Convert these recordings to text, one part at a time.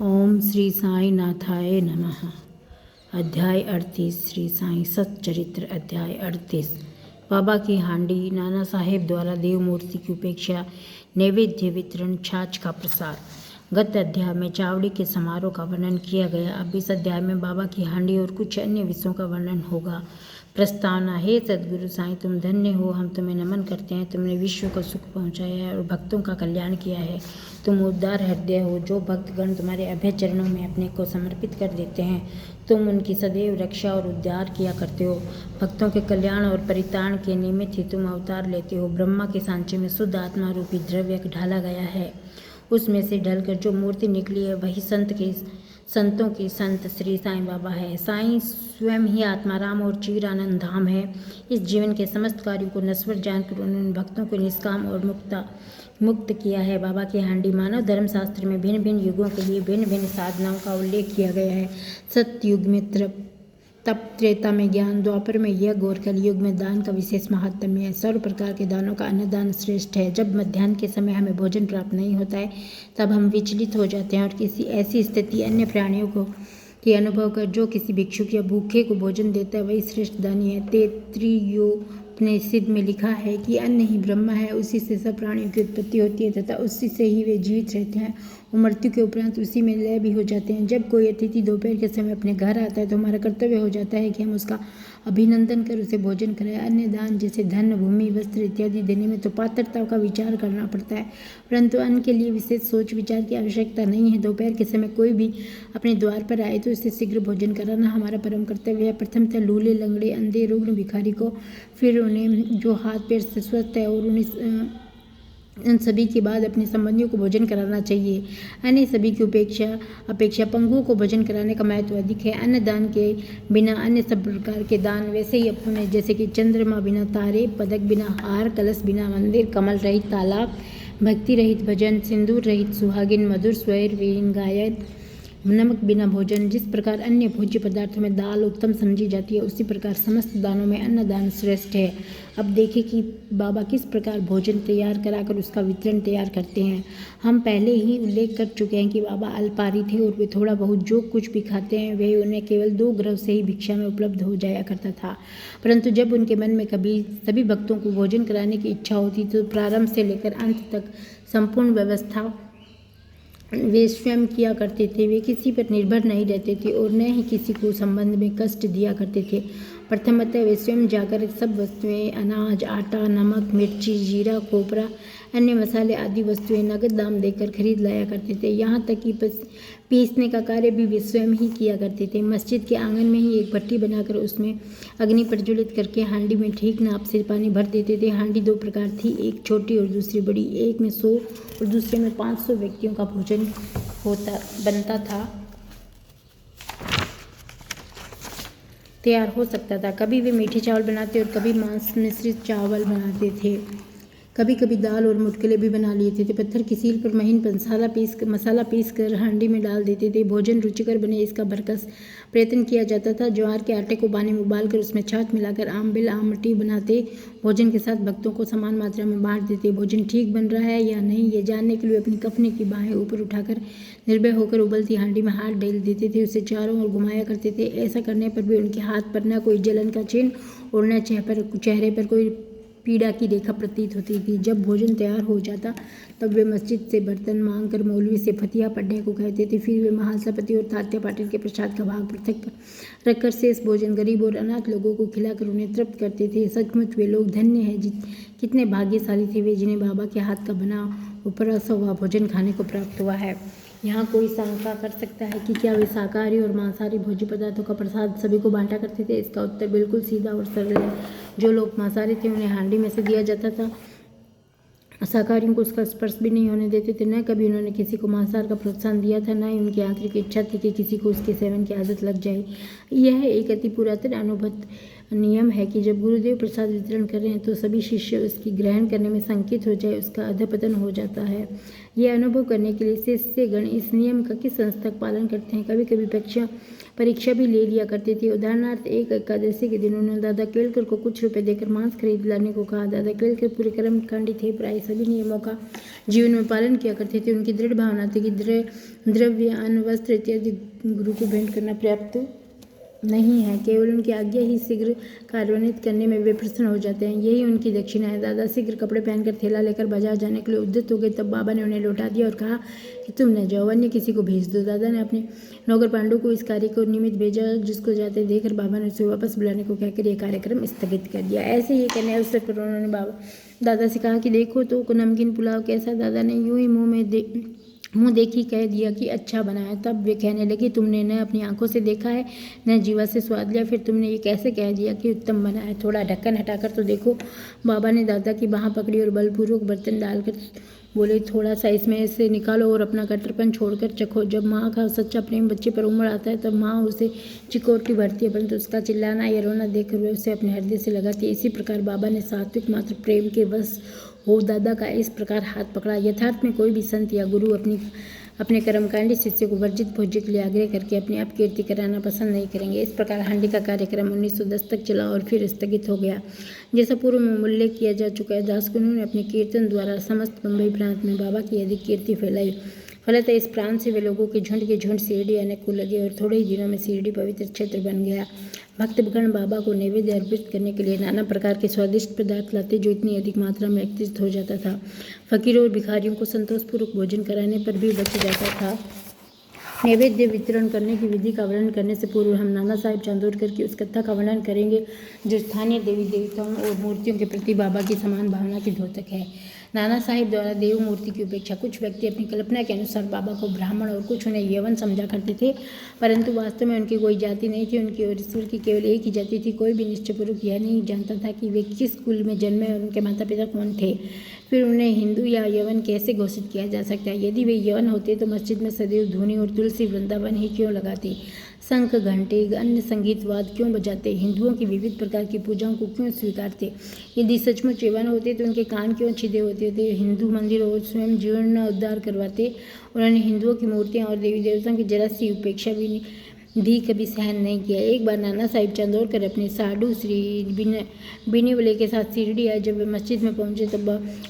ओम श्री साई नाथाय नमः। अध्याय 38 श्री साई सच्चरित्र। अध्याय 38 बाबा की हांडी, नाना साहेब द्वारा देव मूर्ति की उपेक्षा, नैवेद्य वितरण, छाछ का प्रसाद। गत अध्याय में चावड़ी के समारोह का वर्णन किया गया। अब इस अध्याय में बाबा की हांडी और कुछ अन्य विषयों का वर्णन होगा। प्रस्तावना। हे सद्गुरु साईं, तुम धन्य हो, हम तुम्हें नमन करते हैं। तुमने विश्व को सुख पहुंचाया है और भक्तों का कल्याण किया है। तुम उदार हृदय हो। जो भक्तगण तुम्हारे अभय चरणों में अपने को समर्पित कर देते हैं, तुम उनकी सदैव रक्षा और उद्धार किया करते हो। भक्तों के कल्याण और परित्राण के निमित्त ही तुम अवतार लेते हो। ब्रह्मा के सांचे में शुद्ध आत्मा रूपी द्रव्य ढाला गया है। उसमें से ढलकर जो मूर्ति निकली है वही संतों के संत श्री साईं बाबा है। साईं स्वयं ही आत्माराम और चीर आनंद धाम है। इस जीवन के समस्त कार्यों को नश्वर जानकर उन्होंने भक्तों को निष्काम और मुक्त किया है। बाबा की हांडी। मानव धर्मशास्त्र में भिन्न भिन्न युगों के लिए भिन्न भिन्न साधनाओं का उल्लेख किया गया है। सतयुग में तप, त्रेता में ज्ञान, द्वापर में यज्ञ और कलयुग में दान का विशेष महात्म्य है। सर्व प्रकार के दानों का अन्नदान श्रेष्ठ है। जब मध्याह्न के समय हमें भोजन प्राप्त नहीं होता है, तब हम विचलित हो जाते हैं और किसी ऐसी स्थिति अन्य प्राणियों को के अनुभव कर जो किसी भिक्षुक या भूखे को भोजन देता है वही श्रेष्ठ दानी है। तैत्तिरीयोपनिषद में लिखा है कि अन्न ही ब्रह्म है, उसी से सब प्राणियों की उत्पत्ति होती है तथा उसी से ही वे जीवित रहते हैं और मृत्यु के उपरांत उसी में लय भी हो जाते हैं। जब कोई अतिथि दोपहर के समय अपने घर आता है तो हमारा कर्तव्य हो जाता है कि हम उसका अभिनंदन कर उसे भोजन कराएं। अन्य दान जैसे धन, भूमि, वस्त्र इत्यादि देने में तो पात्रता का विचार करना पड़ता है, परंतु अन्न के लिए विशेष सोच विचार की आवश्यकता नहीं है। दोपहर के समय कोई भी अपने द्वार पर आए तो उसे शीघ्र भोजन कराना हमारा परम कर्तव्य है। प्रथमतः लूले, लंगड़े, अंधे, रुग्ण, भिखारी को, फिर उन्हें जो हाथ पैर से स्वस्थ है और उन सभी के बाद अपने संबंधियों को भोजन कराना चाहिए। अन्य सभी की अपेक्षा पंगुओं को भोजन कराने का महत्व अधिक है। अन्न दान के बिना अन्य सब प्रकार के दान वैसे ही अपूर्ण है, जैसे कि चंद्रमा बिना तारे, पदक बिना हार, कलश बिना मंदिर, कमल रहित तालाब, भक्ति रहित भजन, सिंदूर रहित सुहागिन, मधुर स्वर विहीन गायन, नमक बिना भोजन। जिस प्रकार अन्य भोज्य पदार्थों में दाल उत्तम समझी जाती है, उसी प्रकार समस्त दानों में अन्नदान श्रेष्ठ है। अब देखें कि बाबा किस प्रकार भोजन तैयार कराकर उसका वितरण तैयार करते हैं। हम पहले ही उल्लेख कर चुके हैं कि बाबा अल्पाहारी थे और वे थोड़ा बहुत जो कुछ भी खाते हैं वह उन्हें केवल 2 ग्रह से ही भिक्षा में उपलब्ध हो जाया करता था। परंतु जब उनके मन में कभी सभी भक्तों को भोजन कराने की इच्छा होती तो प्रारंभ से लेकर अंत तक संपूर्ण व्यवस्था वे स्वयं किया करते थे। वे किसी पर निर्भर नहीं रहते थे और न ही किसी को संबंध में कष्ट दिया करते थे। प्रथमतः वे स्वयं जाकर सब वस्तुएं, अनाज, आटा, नमक, मिर्ची, जीरा, खोपरा, अन्य मसाले आदि वस्तुएं नगद दाम देकर खरीद लाया करते थे। यहाँ तक कि पीसने का कार्य भी वे स्वयं ही किया करते थे। मस्जिद के आंगन में ही एक भट्टी बनाकर उसमें अग्नि प्रज्वलित करके हांडी में ठीक नाप से पानी भर देते थे। हांडी 2 प्रकार थी, एक छोटी और दूसरी बड़ी। एक में 100 और दूसरे में 500 व्यक्तियों का भोजन बनता था, तैयार हो सकता था। कभी वे मीठे चावल बनाते और कभी मांस मिश्रित चावल बनाते थे। कभी कभी दाल और मुटकले भी बना लेते थे। पत्थर की सील पर महीन मसाला पीस कर हांडी में डाल देते थे। भोजन रुचिकर बने इसका भरकस प्रयत्न किया जाता था। ज्वार के आटे को पानी में उबालकर उसमें छाछ मिलाकर आमबिल, आमटी बनाते भोजन के साथ भक्तों को समान मात्रा में बांट देते। भोजन ठीक बन रहा है या नहीं ये जानने के लिए अपनी कफने की बाहें ऊपर उठाकर निर्भय होकर उबलती हांडी में हाथ डाल देते थे, उसे चारों ओर घुमाया करते थे। ऐसा करने पर भी उनके हाथ पर न कोई जलन का चिन्ह और न चेहरे पर कोई पीड़ा की रेखा प्रतीत होती थी। जब भोजन तैयार हो जाता तब वे मस्जिद से बर्तन मांगकर मौलवी से फतिहा पढ़ने को कहते थे। फिर वे महासभापति और तात्या पाटिल के प्रसाद का भाग पृथक रखकर शेष भोजन गरीब और अनाथ लोगों को खिलाकर उन्हें तृप्त करते थे। सचमुच वे लोग धन्य हैं, कितने भाग्यशाली थे वे जिन्हें बाबा के हाथ का बना उपरसा हुआ भोजन खाने को प्राप्त हुआ है। यहाँ कोई शंका कर सकता है कि क्या वे शाकाहारी और मांसाहारी भोज्य पदार्थों का प्रसाद सभी को बांटा करते थे। इसका उत्तर बिल्कुल सीधा और सरल है। जो लोग मांसाहारी थे उन्हें हांडी में से दिया जाता था। शाकाहारियों को उसका स्पर्श भी नहीं होने देते थे। न कभी उन्होंने किसी को मांसाहार का प्रोत्साहन दिया था, न ही उनकी आंतरिक इच्छा थी कि किसी को उसके सेवन की आदत लग जाए। यह एक अति पुरातन नियम है कि जब गुरुदेव प्रसाद वितरण कर रहे हैं तो सभी शिष्य उसकी ग्रहण करने में संकित हो जाए, उसका अधपतन हो जाता है। यह अनुभव करने के लिए शिष्यगण इस नियम का किस अंश तक पालन करते हैं। कभी कभी परीक्षा भी ले लिया करते थे। उदाहरणार्थ, एक एकादशी के दिन उन्होंने दादा केवलकर को कुछ रुपए देकर मांस खरीद लाने को कहा। दादा केवलकर पूरे कर्मकांडी थे, प्राय सभी नियमों का जीवन में पालन किया करते थे। उनकी दृढ़ भावना थी कि द्रव्य, अन्न, वस्त्र इत्यादि गुरु को भेंट करना पर्याप्त नहीं है, केवल उनकी आज्ञा ही शीघ्र कार्यान्वित करने में वे प्रसन्न हो जाते हैं, यही उनकी दक्षिणा है। दादा शीघ्र कपड़े पहनकर थैला लेकर बाजार जाने के लिए उद्यत हो गए। तब बाबा ने उन्हें लौटा दिया और कहा कि तुम न जाओ, अन्य किसी को भेज दो। दादा ने अपने नौकर पांडु को इस कार्य को निमित्त भेजा, जिसको जाते देखकर बाबा ने उसे वापस बुलाने को कहकर यह कार्यक्रम स्थगित कर दिया। ऐसे ही करने अवसर पर उन्होंने दादा से कहा कि देखो तो नमकीन पुलाव कैसा। दादा ने यूं ही मुंह देखी कह दिया कि अच्छा बना है। तब वे कहने लगे, तुमने न अपनी आंखों से देखा है न जीवा से स्वाद लिया, फिर तुमने ये कैसे कह दिया कि उत्तम बना है। थोड़ा ढक्कन हटाकर तो देखो। बाबा ने दादा की बाँह पकड़ी और बलपूर्वक बर्तन डालकर बोले, थोड़ा सा इसमें से निकालो और अपना कट्टरपन छोड़कर चखो। जब माँ का सच्चा प्रेम बच्चे पर उमड़ आता है तब माँ उसे चिकोटी भरती है, परंतु उसका चिल्लाना या रोना देखकर वे उसे अपने हृदय से लगाती है। इसी प्रकार बाबा ने सात्विक मात्र प्रेम के वश हो दादा का इस प्रकार हाथ पकड़ा। यथार्थ में कोई भी संत या गुरु अपने कर्मकांडी शिष्य को वर्जित भोज्य के लिए आग्रह करके अपनी अपकीर्ति कराना पसंद नहीं करेंगे। इस प्रकार हांडी का कार्यक्रम 1910 तक चला और फिर स्थगित हो गया। जैसा पूर्व में उल्लेख किया जा चुका है, दासकुनु ने अपने कीर्तन द्वारा समस्त बम्बई प्रांत में बाबा की अधिक कीर्ति फैलाई। फलतः इस प्रांत से वे लोगों के झुंड शिरडी आने को लगे और थोड़े ही दिनों में शिरडी पवित्र क्षेत्र बन गया। भक्तगण बाबा को नैवेद्य अर्पित करने के लिए नाना प्रकार के स्वादिष्ट पदार्थ लाते, जो इतनी अधिक मात्रा में एकत्रित हो जाता था। फकीरों और भिखारियों को संतोषपूर्वक भोजन कराने पर भी बच जाता था। नैवेद्य वितरण करने की विधि का वर्णन करने से पूर्व हम नाना साहेब चांदोरकर की उस कथा का वर्णन करेंगे जो स्थानीय देवी देवताओं और मूर्तियों के प्रति बाबा की समान भावना की द्योतक है। नाना साहिब द्वारा देव मूर्ति की उपेक्षा कुछ व्यक्ति अपनी कल्पना के अनुसार बाबा को ब्राह्मण और कुछ उन्हें यवन समझा करते थे, परंतु वास्तव में उनकी कोई जाति नहीं थी। उनकी और ईश्वर की केवल एक ही जाति थी। कोई भी निश्चयपूर्वक यह नहीं जानता था कि वे किस कुल में जन्मे और उनके माता पिता कौन थे। फिर उन्हें हिंदू या यवन कैसे घोषित किया जा सकता है। यदि वे यवन होते तो मस्जिद में सदैव धूनी और तुलसी वृंदावन ही क्यों लगाते, शंख घंटे अन्य संगीत वाद क्यों बजाते, हिंदुओं की विविध प्रकार की पूजाओं को क्यों स्वीकारते। यदि सचमुच यवन होते तो उनके कान क्यों छिदे होते थे। हिंदू मंदिर और स्वयं जीर्ण उद्धार करवाते। उन्होंने हिंदुओं की मूर्तियाँ और देवी देवताओं की जरा सी उपेक्षा भी कभी सहन नहीं किया। एक बार नाना साहिब चांदोरकर अपने साधु श्री बिनीवले के साथ शिरडी आए। जब वे मस्जिद में पहुंचे तब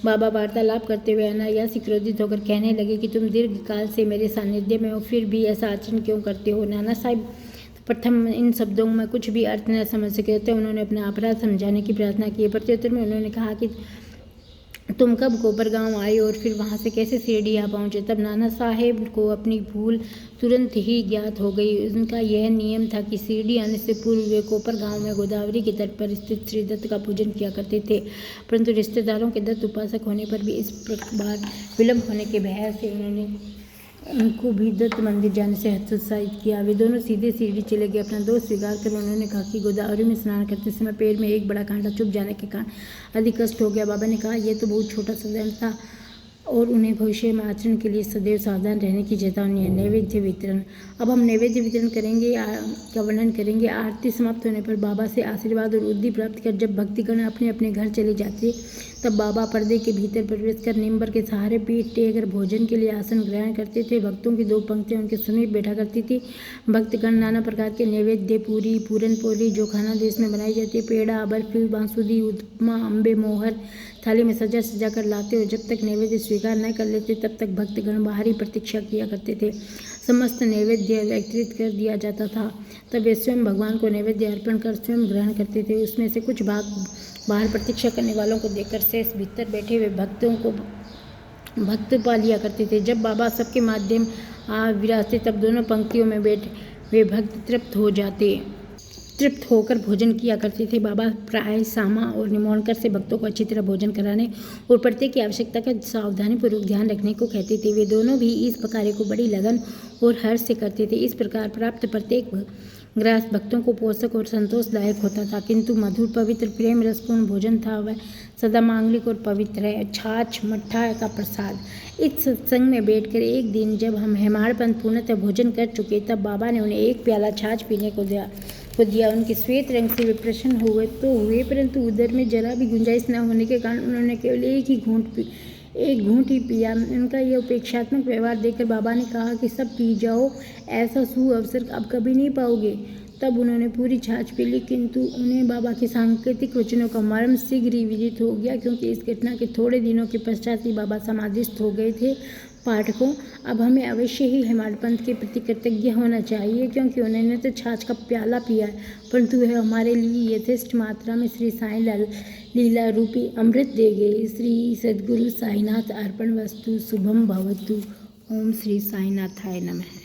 बाबा वार्तालाप करते हुए अनायास क्रोधित होकर कहने लगे कि तुम दीर्घ काल से मेरे सानिध्य में हो, फिर भी ऐसा आचरण क्यों करते हो। नाना साहिब प्रथम इन शब्दों में कुछ भी अर्थ न समझ सके थे। उन्होंने अपना अपराध समझाने की प्रार्थना की। प्रत्युत्तर में उन्होंने कहा कि तुम कब कोपर गांव आए और फिर वहां से कैसे शिरडी आ पहुंचे। तब नाना साहेब को अपनी भूल तुरंत ही ज्ञात हो गई। उनका यह नियम था कि शिरडी आने से पूर्व वे कोपर गांव में गोदावरी के तट पर स्थित श्री दत्त का पूजन किया करते थे, परंतु रिश्तेदारों के दत्त उपासक होने पर भी इस बार विलम्ब होने के भय से उनको भी दत्त मंदिर जाने से हतोत्साहित किया। वे दोनों सीधे शिरडी चले गए। अपना दोष स्वीकार कर उन्होंने कहा कि गोदावरी में स्नान करते समय पैर में एक बड़ा कांटा चुभ जाने के कारण अधिक कष्ट हो गया। बाबा ने कहा, यह तो बहुत छोटा सा दंड था और उन्हें भविष्य में आचरण के लिए सदैव सावधान रहने की चेतावनी है। नैवेद्य वितरण। अब हम नैवेद्य वितरण करेंगे का वर्णन करेंगे। आरती समाप्त होने पर बाबा से आशीर्वाद और उद्दी प्राप्त कर जब भक्तिगण अपने अपने घर चले जाते तब बाबा पर्दे के भीतर प्रवेश कर निम्बर के सहारे पीठ टेक कर भोजन के लिए आसन ग्रहण करते थे। भक्तों की दो पंक्तियां उनके समीप बैठा करती थी। भक्तगण नाना प्रकार के नैवेद्य, पूरी, पूरन पोली जो खाना देश में बनाई जाती है, पेड़ा, बर्फी, बांसुरी, उपमा, अम्बे, मोहर थाली में सजा सजा कर लाते और जब तक नैवेद्य स्वीकार न कर लेते तब तक भक्तगण बाहरी प्रतीक्षा किया करते थे। समस्त नैवेद्य वितरित कर दिया जाता था। तब वे स्वयं भगवान को नैवेद्य अर्पण कर स्वयं ग्रहण करते थे। उसमें से कुछ भाग बाहर प्रतीक्षा करने वालों को देखकर शेष भीतर बैठे हुए भक्त पा लिया करते थे। जब बाबा सबके माध्यम आ विराजते तब दोनों पंक्तियों में बैठे वे भक्त तृप्त होकर भोजन किया करते थे। बाबा प्राय सामा और निमोणकर से भक्तों को अच्छी तरह भोजन कराने और प्रत्येक की आवश्यकता का सावधानीपूर्वक ध्यान रखने को कहते थे। वे दोनों भी इस कार्य को बड़ी लगन और हर्ष से करते थे। इस प्रकार प्राप्त प्रत्येक ग्रास भक्तों को पोषक और संतोषदायक होता था, किंतु मधुर पवित्र प्रेम रसपूर्ण भोजन था वह सदा मांगलिक और पवित्र है। छाछ मट्ठा का प्रसाद। इस सत्संग में बैठकर एक दिन जब हम हेमाड़पंथ पूर्णतः भोजन कर चुके तब बाबा ने उन्हें एक प्याला छाछ पीने को दिया। को दिया। उनके श्वेत रंग से वे प्रसन्न हुए तो हुए, परंतु उदर में जरा भी गुंजाइश न होने के कारण उन्होंने केवल एक घूंट ही पिया। उनका यह उपेक्षात्मक व्यवहार देखकर बाबा ने कहा कि सब पी जाओ, ऐसा सुअवसर अब कभी नहीं पाओगे। तब उन्होंने पूरी छाछ पी ली, किंतु उन्हें बाबा के सांकेतिक वचनों का मर्म शीघ्र ही विदित हो गया, क्योंकि इस घटना के थोड़े दिनों के पश्चात ही बाबा समाधिस्थ हो गए थे। पाठकों, अब हमें अवश्य ही हेमाडपंथ के प्रति कृतज्ञ होना चाहिए, क्योंकि उन्होंने तो छाछ का प्याला पिया है, परंतु वह हमारे लिए यथेष्ट मात्रा में श्री साईं लीला रूपी अमृत दे गए। श्री सद्गुरु साईनाथ अर्पण वस्तु। शुभम भवतु। ओम श्री साईनाथाय नमः।